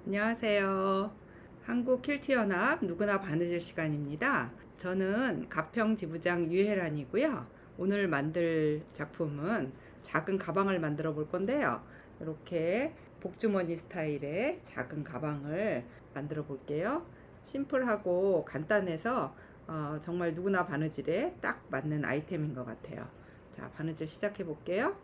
안녕하세요. 한국 킬트연합 누구나 바느질 시간입니다. 저는 가평 지부장 유혜란이고요. 오늘 만들 작품은 작은 가방을 만들어 볼 건데요. 이렇게 복주머니 스타일의 작은 가방을 만들어 볼게요. 심플하고 간단해서 정말 누구나 바느질에 딱 맞는 아이템인 것 같아요. 자, 바느질 시작해 볼게요.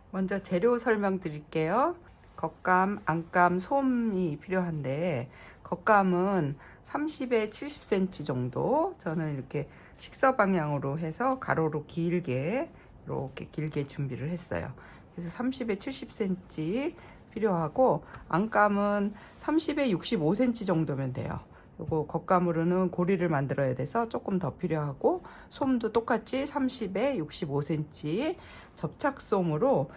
먼저 재료 설명드릴게요. 겉감, 안감, 솜이 필요한데 겉감은 30에 70cm 정도, 저는 이렇게 식서 방향으로 해서 가로로 길게 이렇게 길게 준비를 했어요. 그래서 30에 70cm 필요하고, 안감은 30에 65cm 정도면 돼요. 요거 겉감으로는 고리를 만들어야 돼서 조금 더 필요하고, 솜도 똑같이 30에 65cm 접착솜으로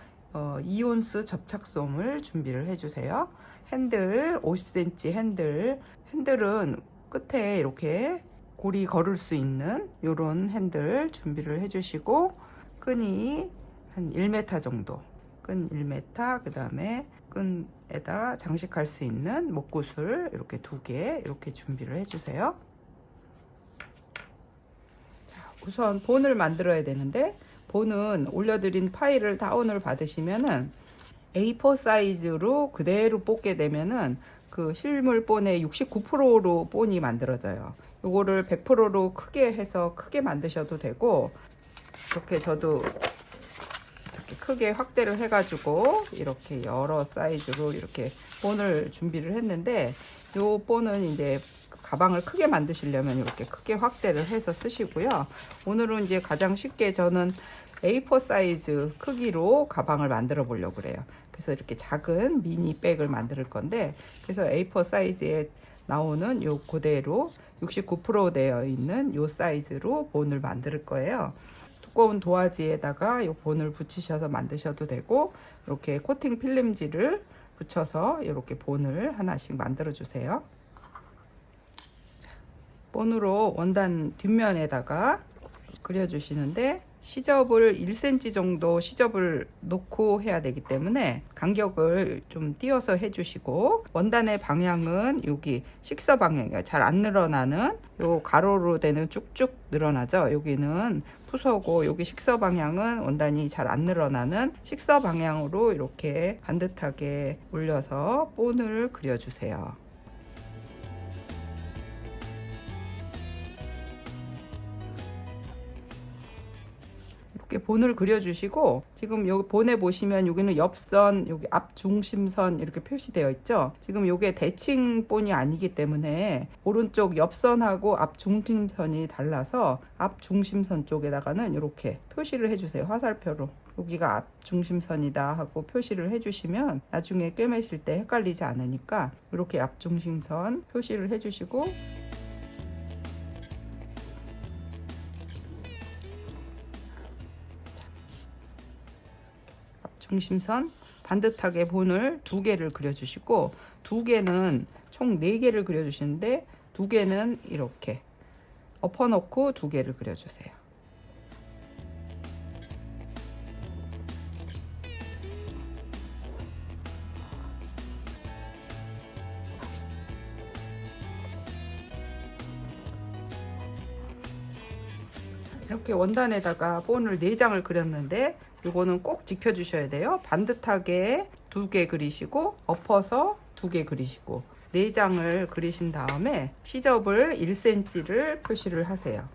이온스 접착솜을 준비를 해주세요. 핸들 50cm 핸들은 끝에 이렇게 고리 걸을 수 있는 요런 핸들 준비를 해주시고, 끈이 한 1m 정도, 끈 1m, 그 다음에 끈에다 장식할 수 있는 목구슬 이렇게 2개 이렇게 준비를 해주세요. 우선 본을 만들어야 되는데, 본은 올려드린 파일을 다운을 받으시면은 A4 사이즈로 그대로 뽑게 되면은 그 실물 본의 69%로 본이 만들어져요. 요거를 100%로 크게 해서 크게 만드셔도 되고, 이렇게 저도 이렇게 크게 확대를 해가지고 이렇게 여러 사이즈로 이렇게 본을 준비를 했는데, 요 본은 이제 가방을 크게 만드시려면 이렇게 크게 확대를 해서 쓰시고요. 오늘은 이제 가장 쉽게 저는 A4 사이즈 크기로 가방을 만들어 보려고 그래요. 그래서 이렇게 작은 미니 백을 만들 건데, 그래서 A4 사이즈에 나오는 요 그대로 69% 되어 있는 요 사이즈로 본을 만들 거예요. 두꺼운 도화지에다가 요 본을 붙이셔서 만드셔도 되고, 이렇게 코팅 필름지를 붙여서 이렇게 본을 하나씩 만들어 주세요. 본으로 원단 뒷면에다가 그려주시는데, 시접을 1cm 정도 시접을 놓고 해야 되기 때문에 간격을 좀 띄어서 해주시고, 원단의 방향은 여기 식서 방향이에요. 잘 안 늘어나는 요 가로로 되는 쭉쭉 늘어나죠. 여기는 푸서고, 여기 식서 방향은 원단이 잘 안 늘어나는 식서 방향으로 이렇게 반듯하게 올려서 본을 그려주세요. 이렇게 본을 그려주시고, 지금 여기 본에 보시면 여기는 옆선, 여기 앞 중심선 이렇게 표시되어 있죠. 지금 이게 대칭 본이 아니기 때문에 오른쪽 옆선하고 앞 중심선이 달라서 앞 중심선 쪽에다가는 이렇게 표시를 해주세요. 화살표로 여기가 앞 중심선이다 하고 표시를 해주시면 나중에 꿰매실 때 헷갈리지 않으니까 이렇게 앞 중심선 표시를 해주시고, 중심선 반듯하게 본을 2개를 그려주시고, 2개는 총 4개를 그려주시는데 2개는 이렇게 엎어놓고 2개를 그려주세요. 이렇게 원단에다가 본을 4장을 그렸는데, 이거는 꼭 지켜주셔야 돼요. 반듯하게 2개 그리시고, 엎어서 2개 그리시고, 4장을 그리신 다음에 시접을 1cm를 표시를 하세요.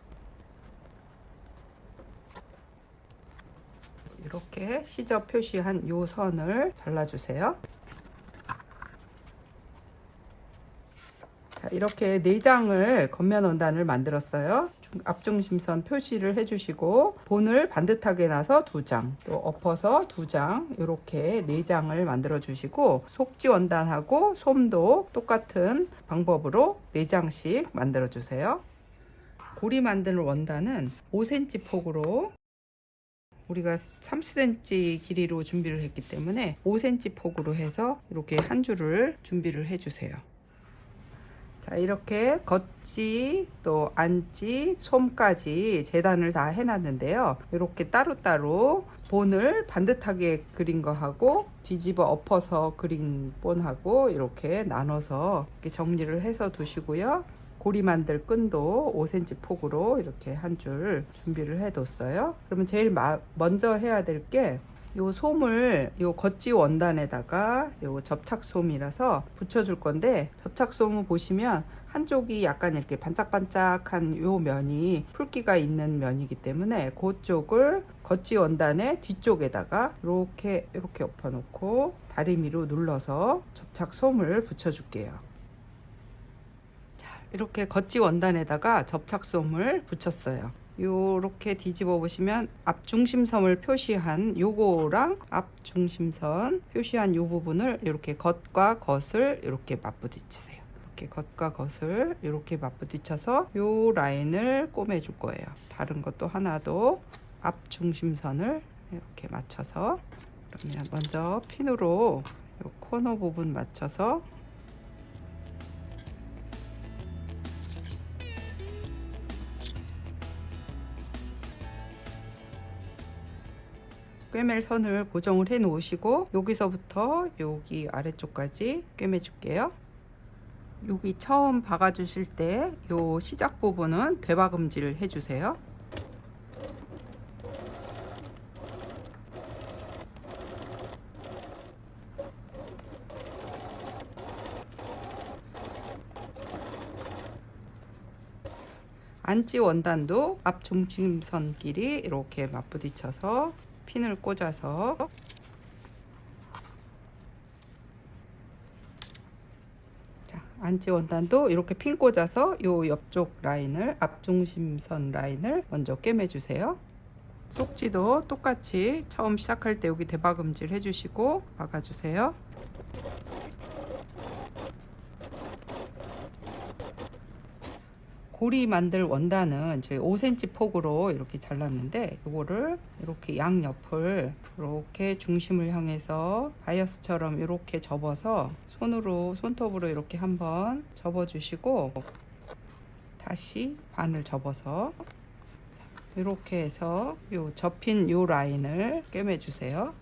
이렇게 시접 표시한 요 선을 잘라주세요. 자, 이렇게 4장을 겉면 원단을 만들었어요. 앞중심선 표시를 해주시고, 본을 반듯하게 놔서 2장, 또 엎어서 2장, 이렇게 4장을 만들어 주시고, 속지 원단하고 솜도 똑같은 방법으로 4장씩 만들어 주세요. 고리 만드는 원단은 5cm 폭으로, 우리가 30cm 길이로 준비를 했기 때문에 5cm 폭으로 해서 이렇게 한 줄을 준비를 해주세요. 자, 이렇게 겉지 또 안지 솜까지 재단을 다 해놨는데요. 이렇게 따로따로 본을 반듯하게 그린 거하고 뒤집어 엎어서 그린 본하고 이렇게 나눠서 이렇게 정리를 해서 두시고요. 고리 만들 끈도 5cm 폭으로 이렇게 한 줄 준비를 해 뒀어요. 그러면 제일 먼저 해야 될 게 요 솜을 요 겉지 원단에다가 요 접착솜이라서 붙여줄 건데, 접착솜을 보시면 한쪽이 약간 이렇게 반짝반짝한 요 면이 풀기가 있는 면이기 때문에 그쪽을 겉지 원단의 뒤쪽에다가 이렇게 엎어 놓고 다리미로 눌러서 접착솜을 붙여줄게요. 이렇게 겉지 원단에다가 접착솜을 붙였어요. 요렇게 뒤집어 보시면 앞중심선을 표시한 요거랑 앞중심선 표시한 요 부분을 이렇게 겉과 겉을 이렇게 맞부딪히세요. 이렇게 겉과 겉을 이렇게 맞부딪혀서 요 라인을 꼬매 줄 거예요. 다른 것도 하나도 앞중심선을 이렇게 맞춰서, 그러면 먼저 핀으로 요 코너 부분 맞춰서 꿰맬 선을 고정을 해 놓으시고, 여기서부터 여기 아래쪽까지 꿰매 줄게요. 여기 처음 박아 주실 때 요 시작 부분은 대박음질 해 주세요. 안지 원단도 앞 중심선끼리 이렇게 맞부딪혀서 핀을 꽂아서, 자, 안지 원단도 이렇게 핀 꽂아서 요 옆쪽 라인을, 앞중심선 라인을 먼저 꿰매 주세요. 속지도 똑같이 처음 시작할 때 여기 대박음질 해주시고 박아주세요. 고리 만들 원단은 저희 5cm 폭으로 이렇게 잘랐는데, 이거를 이렇게 양옆을 이렇게 중심을 향해서 바이어스처럼 이렇게 접어서 손톱으로 이렇게 한번 접어 주시고, 다시 반을 접어서 이렇게 해서 요 접힌 요 라인을 꿰매 주세요.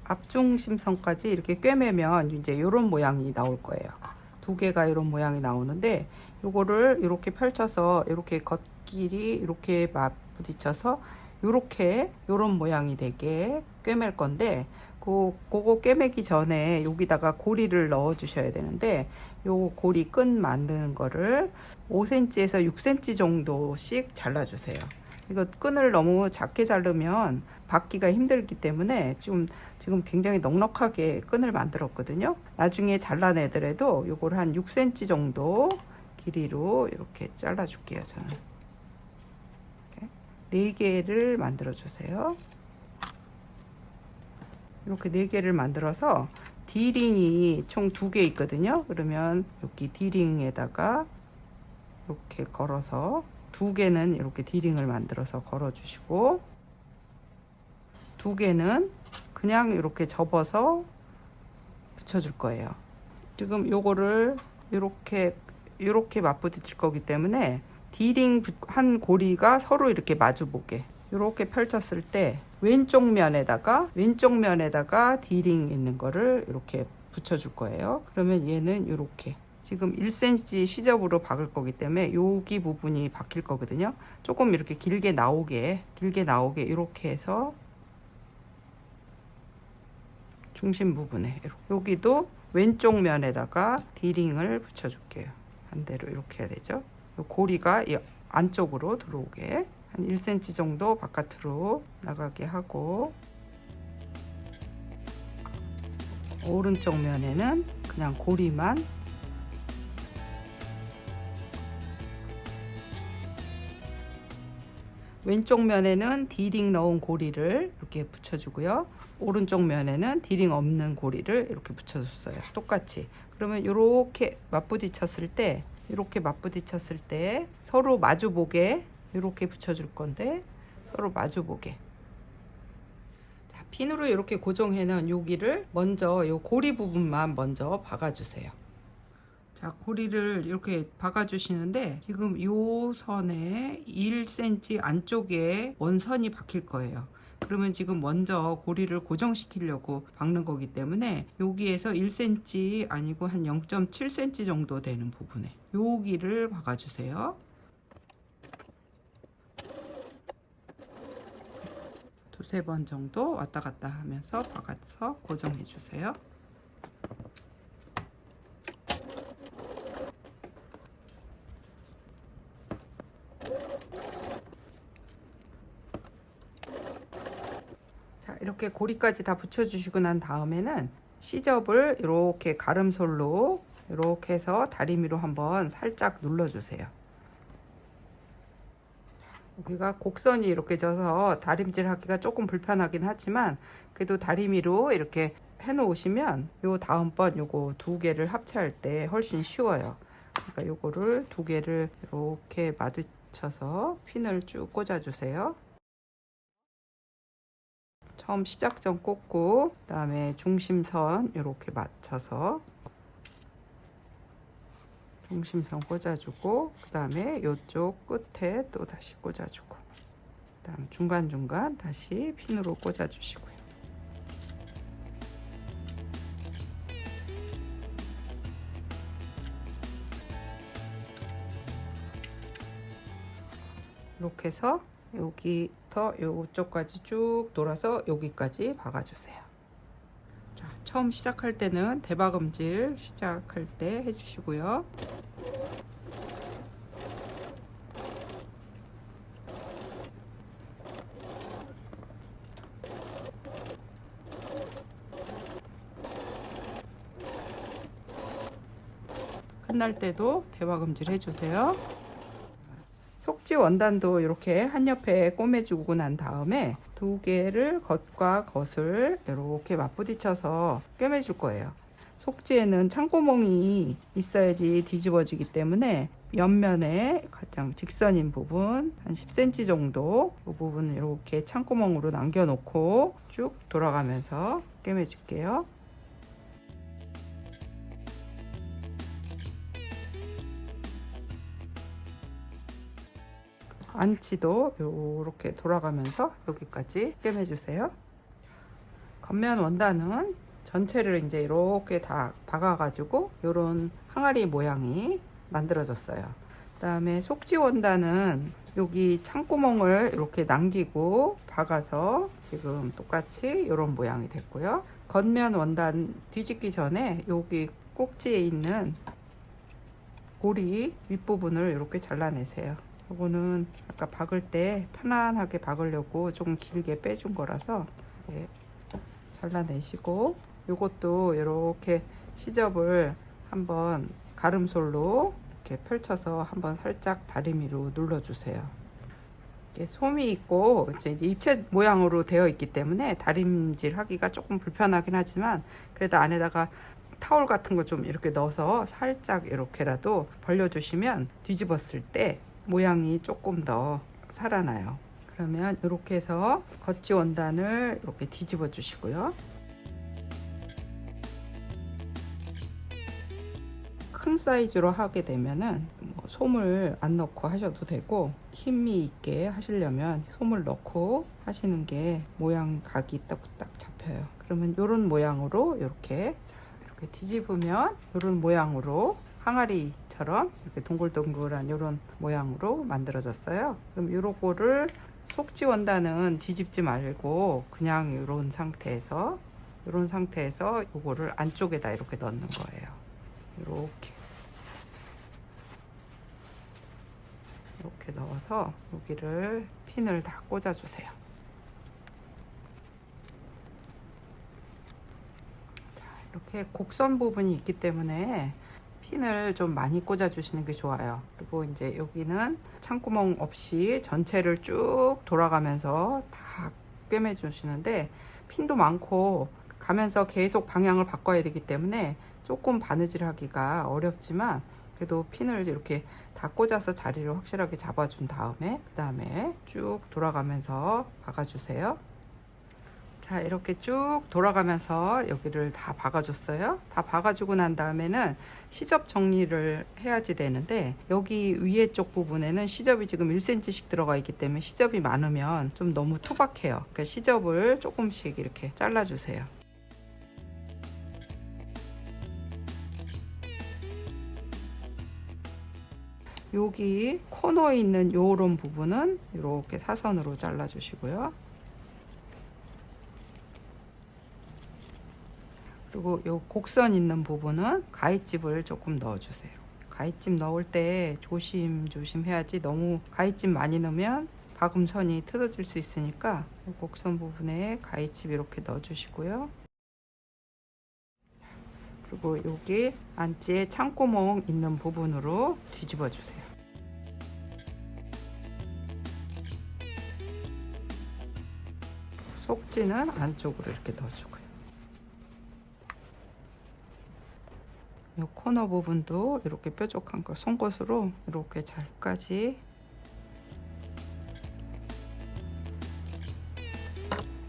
앞중심선까지 이렇게 꿰매면 이제 이런 모양이 나올 거예요. 두 개가 이런 모양이 나오는데, 요거를 이렇게 펼쳐서 이렇게 겉길이 이렇게 맞부딪혀서 요렇게 요런 모양이 되게 꿰맬 건데, 그거 꿰매기 전에 여기다가 고리를 넣어 주셔야 되는데, 요 고리 끈 만드는 거를 5cm에서 6cm 정도씩 잘라 주세요. 이거 끈을 너무 작게 자르면 받기가 힘들기 때문에 지금 굉장히 넉넉하게 끈을 만들었거든요. 나중에 잘라내더라도 요걸 한 6cm 정도 길이로 이렇게 잘라 줄게요. 저는 이렇게 4개를 만들어 주세요. 이렇게 4개를 만들어서 D링이 총 2개 있거든요. 그러면 여기 D링에다가 이렇게 걸어서 2개는 이렇게 D링을 만들어서 걸어 주시고, 2개는 그냥 이렇게 접어서 붙여 줄 거예요. 지금 요거를 이렇게 맞부딪힐 거기 때문에 D링 한 고리가 서로 이렇게 마주 보게 이렇게 펼쳤을 때 왼쪽 면에다가 D링 있는 거를 이렇게 붙여 줄 거예요. 그러면 얘는 이렇게 지금 1cm 시접으로 박을 거기 때문에 여기 부분이 박힐 거거든요. 조금 이렇게 길게 나오게 이렇게 해서 중심 부분에 여기도 왼쪽 면에다가 D링을 붙여 줄게요. 반대로 이렇게 해야 되죠. 고리가 이 안쪽으로 들어오게 한 1cm 정도 바깥으로 나가게 하고, 오른쪽 면에는 그냥 고리만, 왼쪽 면에는 D링 넣은 고리를 이렇게 붙여주고요. 오른쪽 면에는 D링 없는 고리를 이렇게 붙여줬어요. 똑같이. 그러면 이렇게 맞부딪혔을 때 서로 마주보게 이렇게 붙여줄 건데, 서로 마주보게. 자, 핀으로 이렇게 고정해 놓은 여기를 먼저 요 고리 부분만 먼저 박아 주세요. 자, 고리를 이렇게 박아 주시는데 지금 요 선에 1cm 안쪽에 원선이 박힐 거예요. 그러면 지금 먼저 고리를 고정시키려고 박는 거기 때문에 여기에서 1cm 아니고 한 0.7cm 정도 되는 부분에 여기를 박아 주세요. 두세 번 정도 왔다 갔다 하면서 박아서 고정해 주세요. 자, 이렇게 고리까지 다 붙여 주시고 난 다음에는 시접을 이렇게 가름솔로 이렇게 해서 다리미로 한번 살짝 눌러 주세요. 여기가 곡선이 이렇게 져서 다림질 하기가 조금 불편하긴 하지만 그래도 다리미로 이렇게 해 놓으시면 요 다음번 요거 두 개를 합체할 때 훨씬 쉬워요. 그러니까 요거를 두 개를 이렇게 마주쳐서 핀을 쭉 꽂아 주세요. 처음 시작점 꽂고 그 다음에 중심선 이렇게 맞춰서 중심선 꽂아주고 그 다음에 이쪽 끝에 또 다시 꽂아주고 그 다음 중간중간 다시 핀으로 꽂아주시고요. 이렇게 해서 여기부터 이쪽까지 쭉 돌아서 여기까지 박아주세요. 자, 처음 시작할 때는 대박음질 시작할 때 해주시고요. 끝날 때도 대박음질 해주세요. 속지 원단도 이렇게 한 옆에 꼬매주고 난 다음에 두 개를 겉과 겉을 이렇게 맞부딪혀서 꿰매줄 거예요. 속지에는 창구멍이 있어야지 뒤집어지기 때문에 옆면에 가장 직선인 부분 한 10cm 정도 이 부분을 이렇게 창구멍으로 남겨 놓고 쭉 돌아가면서 꿰매 줄게요. 안치도 이렇게 돌아가면서 여기까지 꿰매 주세요. 겉면 원단은 전체를 이제 이렇게 다 박아 가지고 이런 항아리 모양이 만들어졌어요. 그 다음에 속지 원단은 여기 창구멍을 이렇게 남기고 박아서 지금 똑같이 이런 모양이 됐고요. 겉면 원단 뒤집기 전에 여기 꼭지에 있는 고리 윗부분을 이렇게 잘라내세요. 이거는 아까 박을 때 편안하게 박으려고 조금 길게 빼준 거라서 네, 잘라내시고 이것도 이렇게 시접을 한번 가름솔로 이렇게 펼쳐서 한번 살짝 다리미로 눌러주세요. 이렇게 솜이 있고 이제 입체 모양으로 되어 있기 때문에 다림질 하기가 조금 불편하긴 하지만 그래도 안에다가 타올 같은 거 좀 이렇게 넣어서 살짝 이렇게라도 벌려주시면 뒤집었을 때 모양이 조금 더 살아나요. 그러면 이렇게 해서 겉지 원단을 이렇게 뒤집어 주시고요. 큰 사이즈로 하게 되면은 뭐 솜을 안 넣고 하셔도 되고 힘이 있게 하시려면 솜을 넣고 하시는 게 모양 각이 딱딱 잡혀요. 그러면 이런 모양으로 이렇게 뒤집으면 이런 모양으로 항아리처럼 이렇게 동글동글한 이런 모양으로 만들어졌어요. 그럼 요거를 속지 원단은 뒤집지 말고 그냥 이런 상태에서 요거를 안쪽에다 이렇게 넣는 거예요. 이렇게 넣어서 여기를 핀을 다 꽂아 주세요. 이렇게 곡선 부분이 있기 때문에 핀을 좀 많이 꽂아 주시는 게 좋아요. 그리고 이제 여기는 창구멍 없이 전체를 쭉 돌아가면서 다 꿰매 주시는데 핀도 많고 가면서 계속 방향을 바꿔야 되기 때문에 조금 바느질 하기가 어렵지만 그래도 핀을 이렇게 다 꽂아서 자리를 확실하게 잡아준 다음에 그 다음에 쭉 돌아가면서 박아주세요. 자, 이렇게 쭉 돌아가면서 여기를 다 박아줬어요. 다 박아주고 난 다음에는 시접 정리를 해야지 되는데, 여기 위에 쪽 부분에는 시접이 지금 1cm씩 들어가 있기 때문에 시접이 많으면 좀 너무 투박해요. 그러니까 시접을 조금씩 이렇게 잘라주세요. 여기 코너에 있는 요런 부분은 이렇게 사선으로 잘라주시고요. 그리고 요 곡선 있는 부분은 가위집을 조금 넣어주세요. 가위집 넣을 때 조심조심 해야지 너무 가위집 많이 넣으면 박음선이 틀어질 수 있으니까 곡선 부분에 가위집 이렇게 넣어주시고요. 그리고 여기 안지에 창구멍 있는 부분으로 뒤집어 주세요. 속지는 안쪽으로 이렇게 넣어주고요. 이 코너 부분도 이렇게 뾰족한 걸 송곳으로 이렇게 잘까지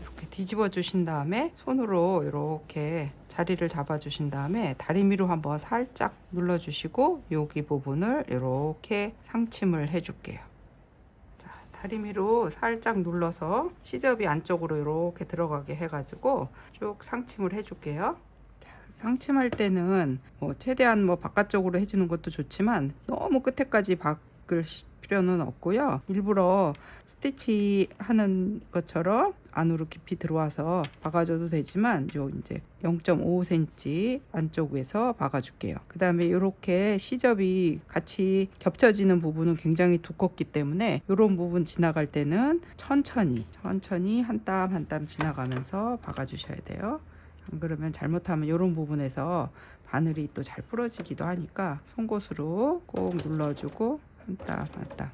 이렇게 뒤집어 주신 다음에 손으로 이렇게 자리를 잡아 주신 다음에 다리미로 한번 살짝 눌러 주시고 여기 부분을 이렇게 상침을 해 줄게요. 자, 다리미로 살짝 눌러서 시접이 안쪽으로 이렇게 들어가게 해 가지고 쭉 상침을 해 줄게요. 상침할 때는 최대한 바깥쪽으로 해주는 것도 좋지만 너무 끝에까지 박을 필요는 없고요. 일부러 스티치 하는 것처럼 안으로 깊이 들어와서 박아줘도 되지만 요 이제 0.5cm 안쪽에서 박아줄게요. 그 다음에 이렇게 시접이 같이 겹쳐지는 부분은 굉장히 두껍기 때문에 이런 부분 지나갈 때는 천천히 한 땀 한 땀 지나가면서 박아주셔야 돼요. 안 그러면 잘못하면 이런 부분에서 바늘이 또 잘 부러지기도 하니까 송곳으로 꼭 눌러주고 한 땀 한 땀.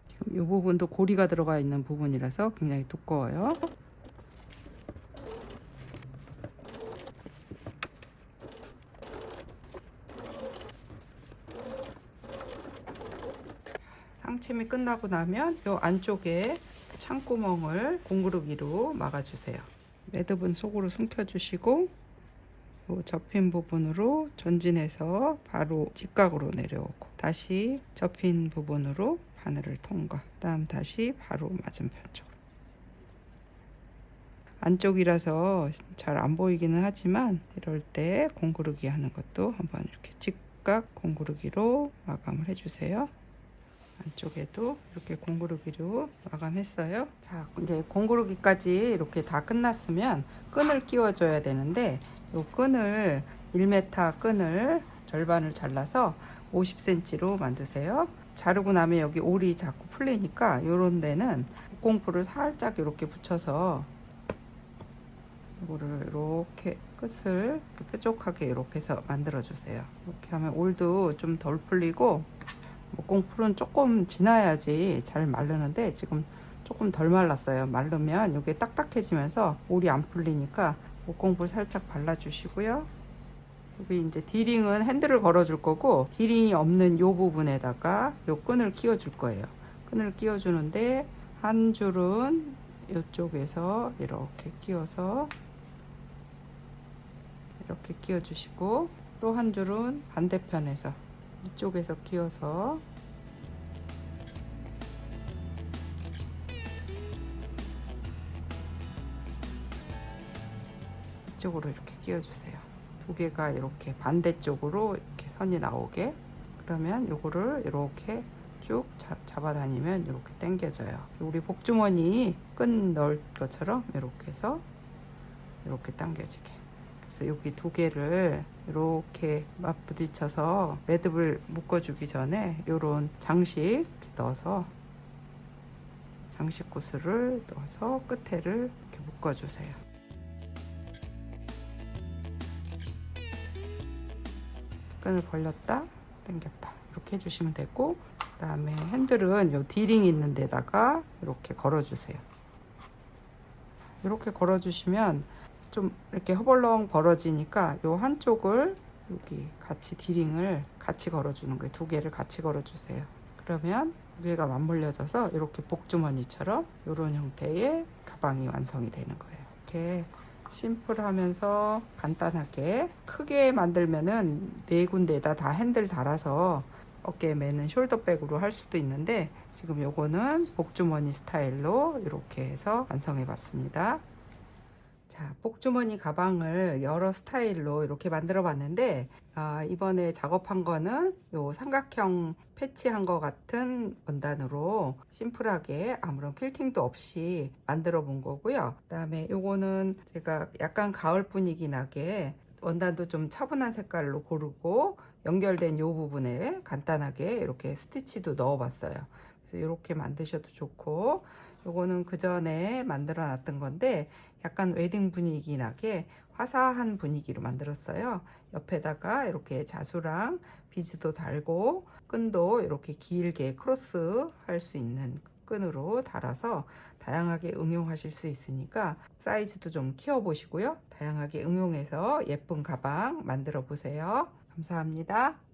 지금 이 부분도 고리가 들어가 있는 부분이라서 굉장히 두꺼워요. 상침이 끝나고 나면 이 안쪽에 창구멍을 공구르기로 막아주세요. 매듭은 속으로 숨겨주시고 이 접힌 부분으로 전진해서 바로 직각으로 내려오고 다시 접힌 부분으로 바늘을 통과. 다음 다시 바로 맞은편 쪽으로. 안쪽이라서 잘 안 보이기는 하지만 이럴 때 공구르기 하는 것도 한번 이렇게 직각 공구르기로 마감을 해주세요. 안쪽에도 이렇게 공구르기로 마감했어요. 자, 이제 공구르기까지 이렇게 다 끝났으면 끈을 끼워줘야 되는데 이 끈을 1m 끈을 절반을 잘라서 50cm로 만드세요. 자르고 나면 여기 올이 자꾸 풀리니까 이런 데는 목공풀을 살짝 이렇게 붙여서 이거를 이렇게 끝을 이렇게 뾰족하게 이렇게 해서 만들어 주세요. 이렇게 하면 올도 좀 덜 풀리고 목공풀은 조금 지나야지 잘 마르는데 지금 조금 덜 말랐어요. 마르면 이게 딱딱해지면서 올이 안 풀리니까 목공풀 살짝 발라주시고요. 여기 이제 디링은 핸들을 걸어 줄 거고 디링이 없는 이 부분에다가 이 끈을 끼워 줄 거예요. 끈을 끼워 주는데 한 줄은 이쪽에서 이렇게 끼워서 이렇게 끼워 주시고 또 한 줄은 반대편에서 이쪽에서 끼워서 이쪽으로 이렇게 끼워주세요. 두 개가 이렇게 반대쪽으로 이렇게 선이 나오게. 그러면 요거를 이렇게 쭉 잡아다니면 이렇게 당겨져요. 우리 복주머니 끈 넣을 것처럼 이렇게 해서 이렇게 당겨지게. 그래서 여기 두 개를 이렇게 맞부딪혀서 매듭을 묶어주기 전에 요런 장식 넣어서 장식 구슬을 넣어서 끝에를 이렇게 묶어주세요. 끈을 벌렸다 당겼다 이렇게 해주시면 되고, 그 다음에 핸들은 요 디링 있는 데다가 이렇게 걸어주세요. 이렇게 걸어주시면 좀 이렇게 허벌렁 벌어지니까 요 한쪽을 여기 같이 디링을 같이 걸어주는 거예요. 두 개를 같이 걸어주세요. 그러면 두 개가 맞물려져서 이렇게 복주머니처럼 이런 형태의 가방이 완성이 되는 거예요. 이렇게 심플하면서 간단하게 크게 만들면은 네 군데에다 다 핸들 달아서 어깨에 매는 숄더백으로 할 수도 있는데 지금 요거는 복주머니 스타일로 이렇게 해서 완성해 봤습니다. 자, 복주머니 가방을 여러 스타일로 이렇게 만들어 봤는데 이번에 작업한 거는 요 삼각형 패치한 거 같은 원단으로 심플하게 아무런 퀼팅도 없이 만들어 본 거고요. 그 다음에 요거는 제가 약간 가을 분위기 나게 원단도 좀 차분한 색깔로 고르고 연결된 요 부분에 간단하게 이렇게 스티치도 넣어 봤어요. 그래서 이렇게 만드셔도 좋고, 요거는 그 전에 만들어 놨던 건데 약간 웨딩 분위기 나게 화사한 분위기로 만들었어요. 옆에다가 이렇게 자수랑 비즈도 달고 끈도 이렇게 길게 크로스 할 수 있는 끈으로 달아서 다양하게 응용하실 수 있으니까 사이즈도 좀 키워 보시고요. 다양하게 응용해서 예쁜 가방 만들어 보세요. 감사합니다.